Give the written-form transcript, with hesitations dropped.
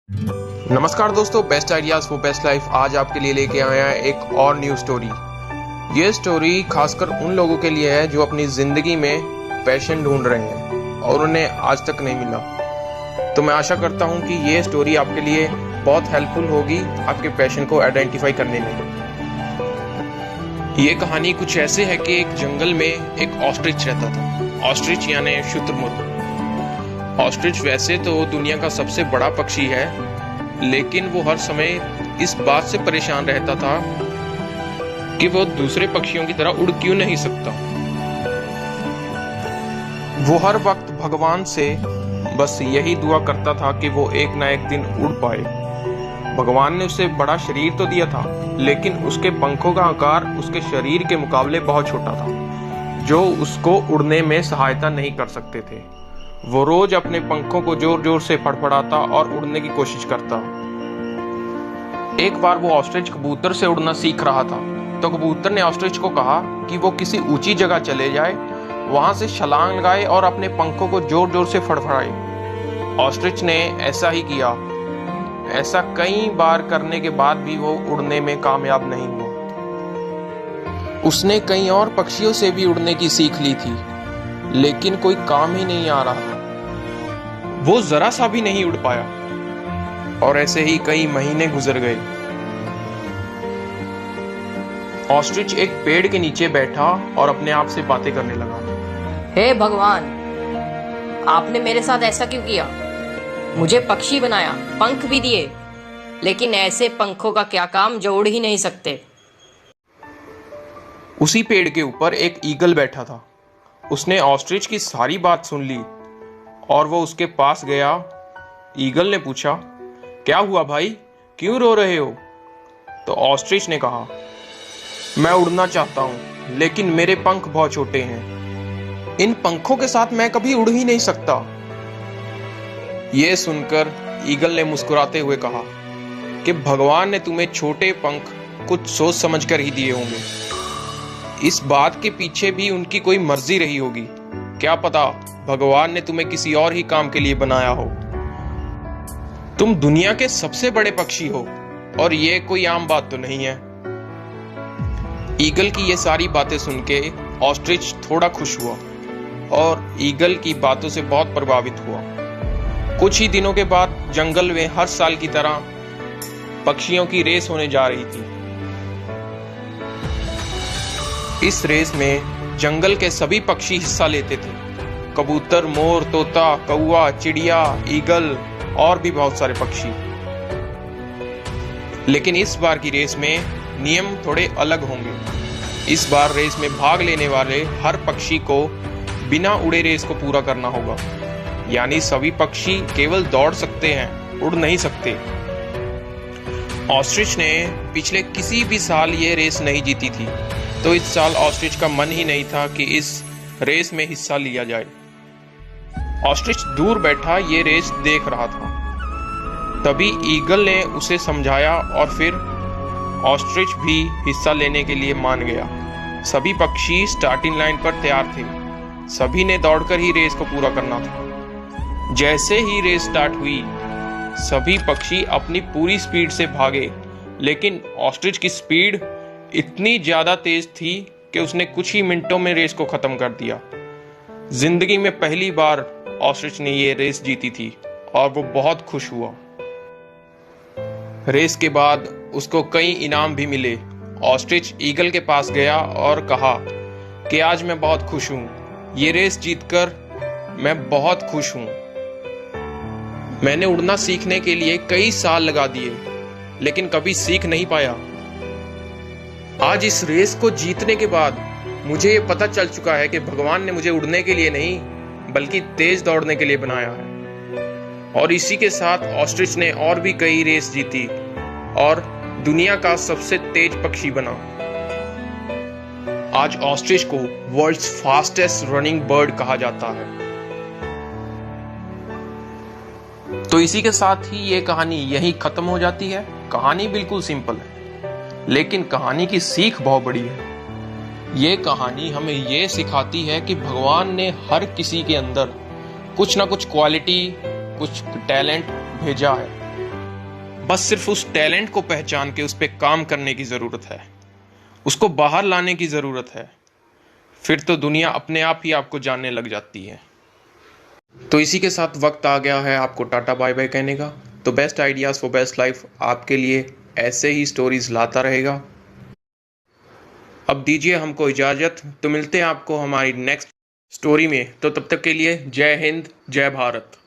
नमस्कार दोस्तों, best ideas for best life आज आपके लिए लेके आए हैं एक और न्यू स्टोरी। ये स्टोरी खासकर उन लोगों के लिए है जो अपनी जिंदगी में पैशन ढूंढ रहे हैं और उन्हें आज तक नहीं मिला। तो मैं आशा करता हूँ कि ये स्टोरी आपके लिए बहुत हेल्पफुल होगी आपके पैशन को आइडेंटिफाई करने में। ये कहानी कुछ ऐसे है कि एक जंगल में एक ऑस्ट्रिच रहता था। ऑस्ट्रिच यानी शुतुरमुर्ग। ऑस्ट्रिच वैसे तो दुनिया का सबसे बड़ा पक्षी है, लेकिन वो हर समय इस बात से परेशान रहता था कि वो दूसरे पक्षियों की तरह उड़ क्यों नहीं सकता। वो हर वक्त भगवान से बस यही दुआ करता था कि वो एक ना एक दिन उड़ पाए। भगवान ने उसे बड़ा शरीर तो दिया था, लेकिन उसके पंखों का आकार उसके शरीर के मुकाबले बहुत छोटा था, जो उसको उड़ने में सहायता नहीं कर सकते थे। वो रोज अपने पंखों को जोर जोर से फड़फड़ाता और उड़ने की कोशिश करता। एक बार वो ऑस्ट्रिच कबूतर से उड़ना सीख रहा था, तो कबूतर ने ऑस्ट्रिच को कहा कि वो किसी ऊंची जगह चले जाए, वहां से छलांग लगाए और अपने पंखों को जोर जोर से फड़फड़ाए। ऑस्ट्रिच ने ऐसा ही किया। ऐसा कई बार करने के बाद भी वो उड़ने में कामयाब नहीं हुआ। उसने कई और पक्षियों से भी उड़ने की सीख ली थी, लेकिन कोई काम ही नहीं आ रहा था। वो जरा सा भी नहीं उड़ पाया और ऐसे ही कई महीने गुजर गए। ऑस्ट्रिच एक पेड़ के नीचे बैठा और अपने आप से बातें करने लगा। हे भगवान, आपने मेरे साथ ऐसा क्यों किया? मुझे पक्षी बनाया, पंख भी दिए, लेकिन ऐसे पंखों का क्या काम जो उड़ ही नहीं सकते। उसी पेड़ के ऊपर एक ईगल बैठा था। उसने ऑस्ट्रिच की सारी बात सुन ली और वो उसके पास गया। ईगल ने पूछा, क्या हुआ भाई, क्यों रो रहे हो? तो ऑस्ट्रिच ने कहा, मैं उड़ना चाहता हूं, लेकिन मेरे पंख बहुत छोटे हैं। इन पंखों के साथ मैं कभी उड़ ही नहीं सकता। यह सुनकर ईगल ने मुस्कुराते हुए कहा कि भगवान ने तुम्हें छोटे पंख कुछ सोच समझकर ही दिए होंगे। इस बात के पीछे भी उनकी कोई मर्जी रही होगी। क्या पता भगवान ने तुम्हें किसी और ही काम के लिए बनाया हो। तुम दुनिया के सबसे बड़े पक्षी हो और ये कोई आम बात तो नहीं है। ईगल की ये सारी बातें सुन के ऑस्ट्रिच थोड़ा खुश हुआ और ईगल की बातों से बहुत प्रभावित हुआ। कुछ ही दिनों के बाद जंगल में हर साल की तरह पक्षियों की रेस होने जा रही थी। इस रेस में जंगल के सभी पक्षी हिस्सा लेते थे। कबूतर, मोर, तोता, कौवा, चिड़िया, ईगल और भी बहुत सारे पक्षी। लेकिन इस बार की रेस में नियम थोड़े अलग होंगे। इस बार रेस में भाग लेने वाले हर पक्षी को बिना उड़े रेस को पूरा करना होगा। यानी सभी पक्षी केवल दौड़ सकते हैं, उड़ नहीं सकते। ऑस्ट्रिच ने पिछले किसी भी साल ये रेस नहीं जीती थी, तो इस साल ऑस्ट्रिच का मन ही नहीं था कि इस रेस में हिस्सा लिया जाए। ऑस्ट्रिच दूर बैठा ये रेस देख रहा था। तभी ईगल ने उसे समझाया और फिर ऑस्ट्रिच भी हिस्सा लेने के लिए मान गया। सभी पक्षी स्टार्टिंग लाइन पर तैयार थे। सभी ने दौड़कर ही रेस को पूरा करना था। जैसे ही रेस स्टार्ट हुई, सभी पक्षी अपनी पूरी स्पीड से भागे, लेकिन ऑस्ट्रिच की स्पीड इतनी ज्यादा तेज थी कि उसने कुछ ही मिनटों में रेस को खत्म कर दिया। जिंदगी में पहली बार ऑस्ट्रिच ने ये रेस जीती थी और वो बहुत खुश हुआ। रेस के बाद उसको कई इनाम भी मिले। ऑस्ट्रिच ईगल के पास गया और कहा कि आज मैं बहुत खुश हूं। ये रेस जीतकर मैं बहुत खुश हूं। मैंने उड़ना सीखने के लिए कई साल लगा दिए, लेकिन कभी सीख नहीं पाया। आज इस रेस को जीतने के बाद मुझे ये पता चल चुका है कि भगवान ने मुझे उड़ने के लिए नहीं, बल्कि तेज दौड़ने के लिए बनाया है। और इसी के साथ ऑस्ट्रिच ने और भी कई रेस जीती और दुनिया का सबसे तेज पक्षी बना। आज ऑस्ट्रिच को वर्ल्ड्स फास्टेस्ट रनिंग बर्ड कहा जाता है। तो इसी के साथ ही ये कहानी यहीं खत्म हो जाती है। कहानी बिल्कुल सिंपल है, लेकिन कहानी की सीख बहुत बड़ी है। ये कहानी हमें ये सिखाती है कि भगवान ने हर किसी के अंदर कुछ ना कुछ क्वालिटी, कुछ टैलेंट भेजा है बस सिर्फ उस टैलेंट को पहचान के उस पर काम करने की ज़रूरत है, उसको बाहर लाने की ज़रूरत है। फिर तो दुनिया अपने आप ही आपको जानने लग जाती है। तो इसी के साथ वक्त आ गया है आपको टाटा बाय बाय कहने का। तो best ideas for best life आपके लिए ऐसे ही स्टोरीज लाता रहेगा। अब दीजिए हमको इजाज़त, तो मिलते हैं आपको हमारी नेक्स्ट स्टोरी में। तो तब तक के लिए जय हिंद, जय भारत।